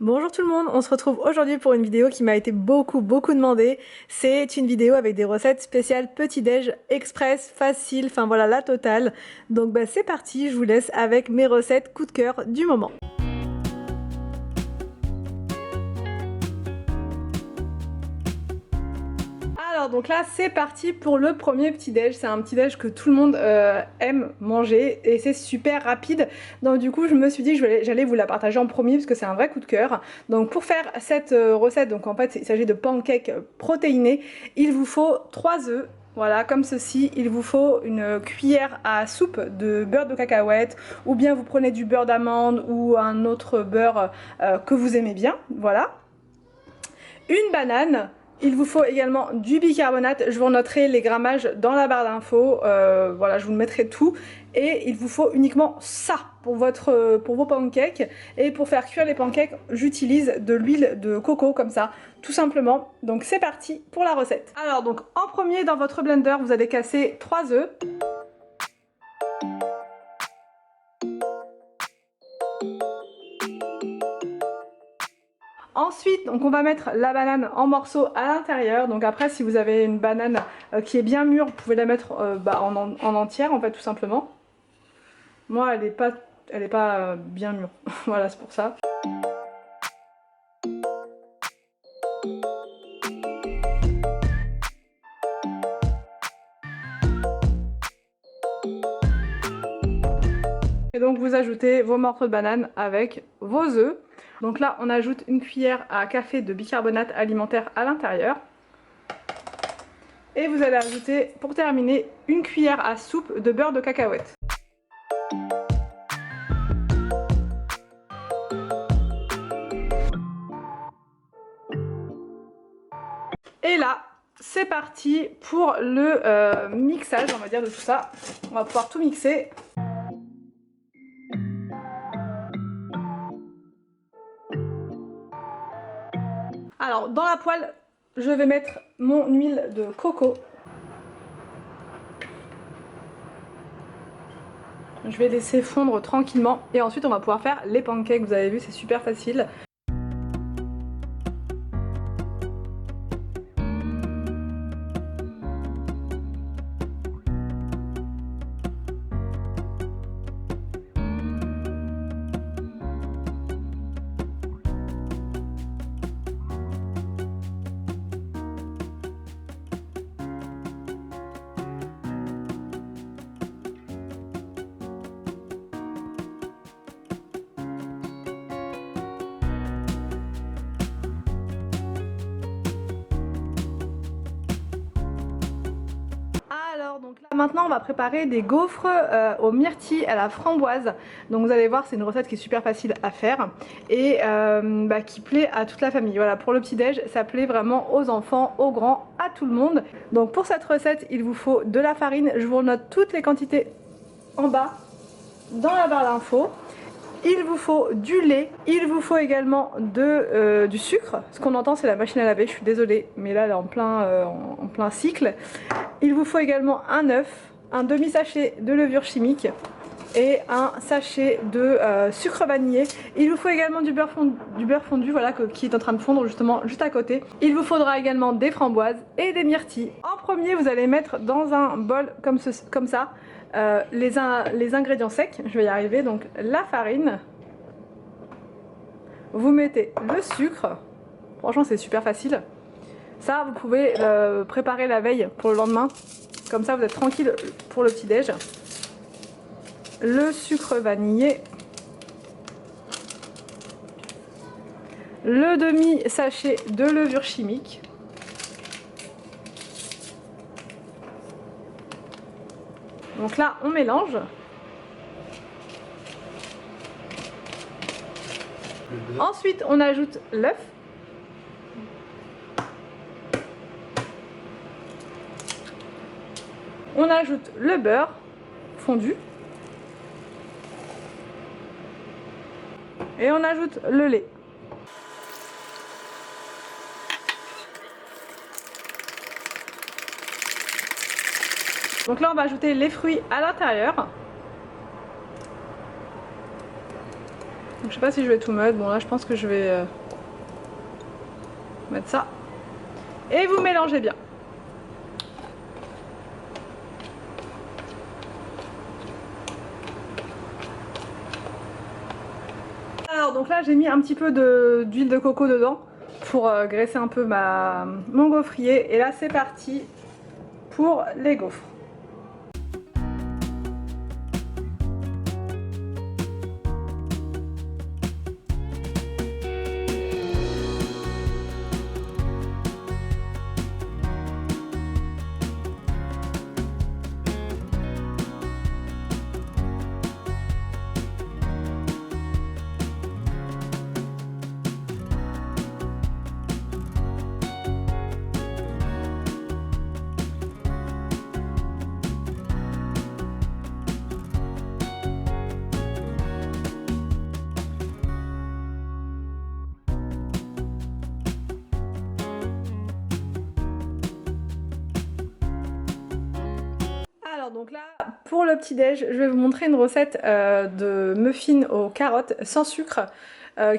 Bonjour tout le monde, on se retrouve aujourd'hui pour une vidéo qui m'a été beaucoup demandée. C'est une vidéo avec des recettes spéciales petit-déj express, facile, enfin voilà la totale. Donc c'est parti, je vous laisse avec mes recettes coup de cœur du moment. Alors donc là c'est parti pour le premier petit déj, c'est un petit déj que tout le monde aime manger et c'est super rapide, donc du coup je me suis dit que j'allais vous la partager en premier parce que c'est un vrai coup de cœur. Donc pour faire cette recette, donc en fait il s'agit de pancakes protéinés, il vous faut 3 œufs. Voilà, comme ceci, il vous faut une cuillère à soupe de beurre de cacahuète, ou bien vous prenez du beurre d'amande ou un autre beurre que vous aimez bien, voilà. Une banane. Il vous faut également du bicarbonate, je vous noterai les grammages dans la barre d'infos, voilà, je vous mettrai tout. Et il vous faut uniquement ça pour vos pancakes. Et pour faire cuire les pancakes, j'utilise de l'huile de coco comme ça, tout simplement. Donc c'est parti pour la recette. Alors donc en premier dans votre blender, vous allez casser 3 œufs. Ensuite, donc on va mettre la banane en morceaux à l'intérieur. Donc après, si vous avez une banane qui est bien mûre, vous pouvez la mettre en entière, en fait, tout simplement. Moi, elle est pas bien mûre. Voilà, c'est pour ça. Et donc vous ajoutez vos morceaux de banane avec vos œufs. Donc là, on ajoute une cuillère à café de bicarbonate alimentaire à l'intérieur. Et vous allez ajouter, pour terminer, une cuillère à soupe de beurre de cacahuète. Et là, c'est parti pour le mixage, on va dire, de tout ça. On va pouvoir tout mixer. Alors, dans la poêle, je vais mettre mon huile de coco. Je vais laisser fondre tranquillement et ensuite on va pouvoir faire les pancakes. Vous avez vu, c'est super facile. Donc là maintenant on va préparer des gaufres aux myrtilles à la framboise. Donc vous allez voir, c'est une recette qui est super facile à faire et qui plaît à toute la famille. Voilà, pour le petit déj ça plaît vraiment aux enfants, aux grands, à tout le monde. Donc pour cette recette il vous faut de la farine, je vous note toutes les quantités en bas dans la barre d'infos. Il vous faut du lait, il vous faut également du sucre. Ce qu'on entend c'est la machine à laver, je suis désolée, mais là elle est en plein cycle. Il vous faut également un œuf, un demi-sachet de levure chimique et un sachet de sucre vanillé. Il vous faut également du beurre fondu voilà, qui est en train de fondre justement juste à côté. Il vous faudra également des framboises et des myrtilles. En premier, vous allez mettre dans un bol comme ça les ingrédients secs. Je vais y arriver. Donc la farine. Vous mettez le sucre. Franchement, c'est super facile. Ça, vous pouvez le préparer la veille pour le lendemain. Comme ça, vous êtes tranquille pour le petit-déj. Le sucre vanillé. Le demi-sachet de levure chimique. Donc là, on mélange. Ensuite, on ajoute l'œuf. On ajoute le beurre fondu. Et on ajoute le lait. Donc là, on va ajouter les fruits à l'intérieur. Donc, je sais pas si je vais tout mettre. Bon là je pense que je vais mettre ça. Et vous mélangez bien. Alors donc là j'ai mis un petit peu d'huile de coco dedans pour graisser un peu mon gaufrier. Et là c'est parti pour les gaufres. Donc là, pour le petit déj, je vais vous montrer une recette de muffins aux carottes sans sucre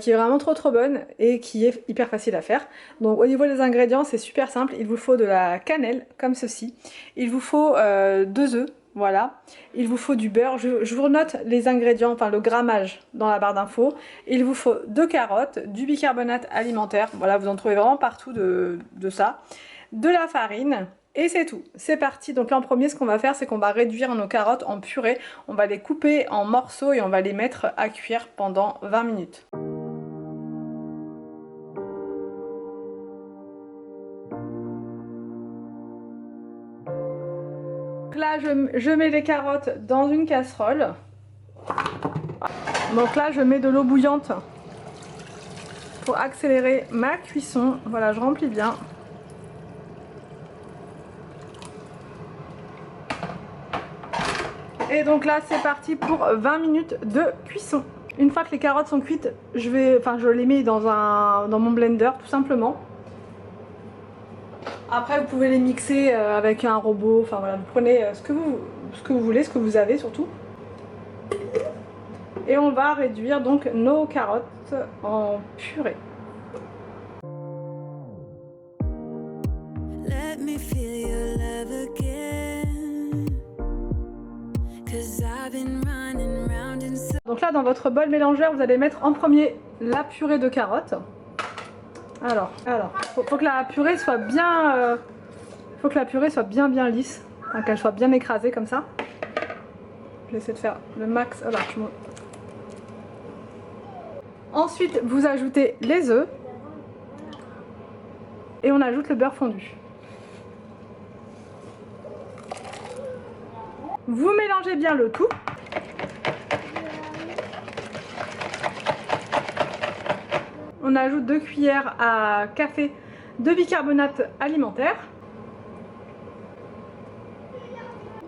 qui est vraiment trop bonne et qui est hyper facile à faire. Donc au niveau des ingrédients, c'est super simple. Il vous faut de la cannelle comme ceci. Il vous faut 2 œufs, voilà. Il vous faut du beurre. Je vous note les ingrédients, enfin le grammage dans la barre d'infos. Il vous faut 2 carottes, du bicarbonate alimentaire. Voilà, vous en trouvez vraiment partout de ça. De la farine. Et c'est tout, c'est parti. Donc là en premier ce qu'on va faire c'est qu'on va réduire nos carottes en purée. On va les couper en morceaux et on va les mettre à cuire pendant 20 minutes. Donc là je mets les carottes dans une casserole. Donc là je mets de l'eau bouillante pour accélérer ma cuisson. Voilà, je remplis bien. Et donc là c'est parti pour 20 minutes de cuisson. Une fois que les carottes sont cuites, je les mets dans mon blender tout simplement. Après vous pouvez les mixer avec un robot, enfin voilà, vous prenez ce que vous voulez, ce que vous avez surtout. Et on va réduire donc nos carottes en purée. Let me feel your love again. Donc là dans votre bol mélangeur vous allez mettre en premier la purée de carottes. Alors faut que la purée soit bien bien lisse, hein, qu'elle soit bien écrasée comme ça. Je vais essayer de faire le max. Alors, ensuite vous ajoutez les œufs et on ajoute le beurre fondu. Vous mélangez bien le tout. On ajoute 2 cuillères à café de bicarbonate alimentaire.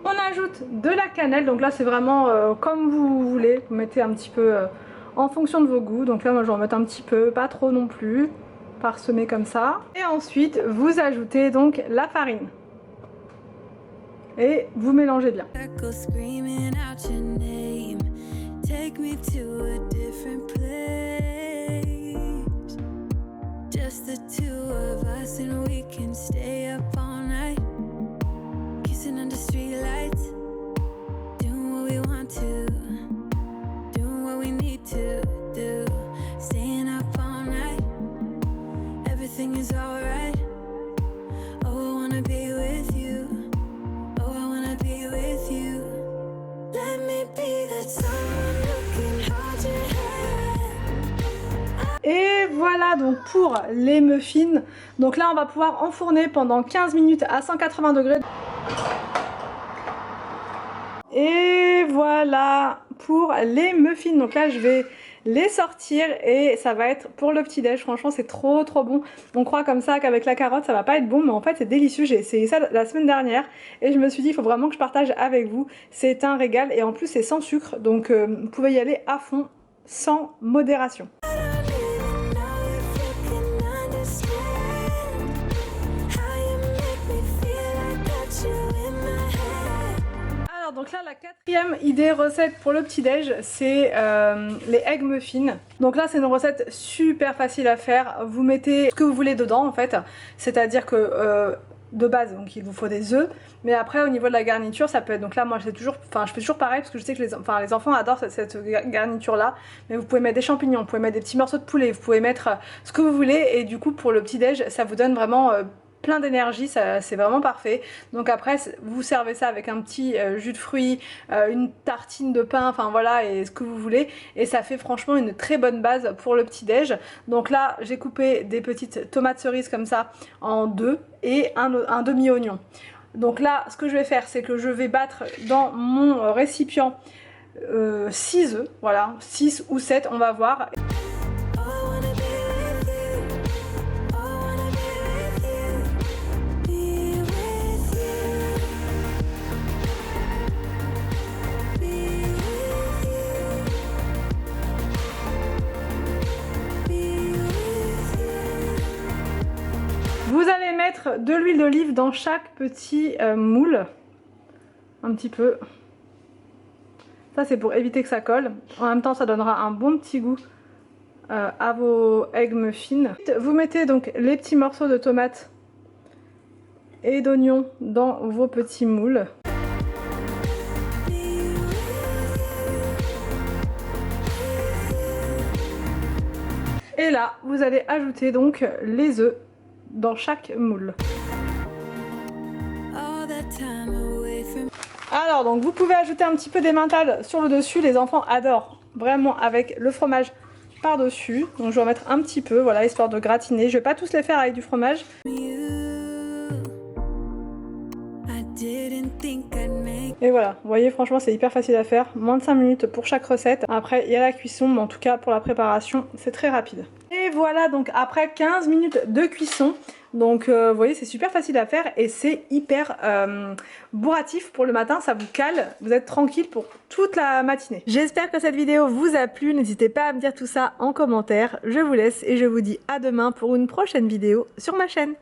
On ajoute de la cannelle, donc là c'est vraiment comme vous voulez, vous mettez un petit peu en fonction de vos goûts. Donc là moi je vais en mettre un petit peu, pas trop non plus, parsemé comme ça. Et ensuite vous ajoutez donc la farine. Et vous mélangez bien. Et voilà donc pour les muffins. Donc là on va pouvoir enfourner pendant 15 minutes à 180 degrés. Et voilà pour les muffins. Donc là je vais les sortir et ça va être pour le petit déj. Franchement c'est trop bon. On croit comme ça qu'avec la carotte ça va pas être bon, mais en fait c'est délicieux. J'ai essayé ça la semaine dernière et je me suis dit il faut vraiment que je partage avec vous. C'est un régal et en plus c'est sans sucre, donc vous pouvez y aller à fond sans modération. Donc là La quatrième idée recette pour le petit-déj, c'est les egg muffins. Donc là, c'est une recette super facile à faire. Vous mettez ce que vous voulez dedans en fait. C'est-à-dire que de base, donc il vous faut des œufs. Mais après, au niveau de la garniture, ça peut être... Donc là, moi, je fais toujours pareil parce que je sais que les enfants adorent cette garniture-là. Mais vous pouvez mettre des champignons, vous pouvez mettre des petits morceaux de poulet, vous pouvez mettre ce que vous voulez. Et du coup, pour le petit-déj, ça vous donne vraiment... plein d'énergie, c'est vraiment parfait. Donc après vous servez ça avec un petit jus de fruits, une tartine de pain, enfin voilà, et ce que vous voulez, et ça fait franchement une très bonne base pour le petit déj. Donc là j'ai coupé des petites tomates cerises comme ça en deux et un demi-oignon. Donc là ce que je vais faire, c'est que je vais battre dans mon récipient 6 œufs, voilà, 6 ou 7 on va voir. Vous allez mettre de l'huile d'olive dans chaque petit moule, un petit peu. Ça c'est pour éviter que ça colle. En même temps ça donnera un bon petit goût à vos egg muffins. Vous mettez donc les petits morceaux de tomates et d'oignons dans vos petits moules. Et là vous allez ajouter donc les œufs dans chaque moule. Alors donc vous pouvez ajouter un petit peu d'emmental sur le dessus, les enfants adorent vraiment avec le fromage par dessus. Donc je vais en mettre un petit peu, voilà, histoire de gratiner. Je vais pas tous les faire avec du fromage. Et voilà, vous voyez franchement c'est hyper facile à faire, moins de 5 minutes pour chaque recette. Après il y a la cuisson, mais en tout cas pour la préparation c'est très rapide. Et voilà donc après 15 minutes de cuisson, donc vous voyez c'est super facile à faire et c'est hyper bourratif pour le matin, ça vous cale, vous êtes tranquille pour toute la matinée. J'espère que cette vidéo vous a plu, n'hésitez pas à me dire tout ça en commentaire, je vous laisse et je vous dis à demain pour une prochaine vidéo sur ma chaîne.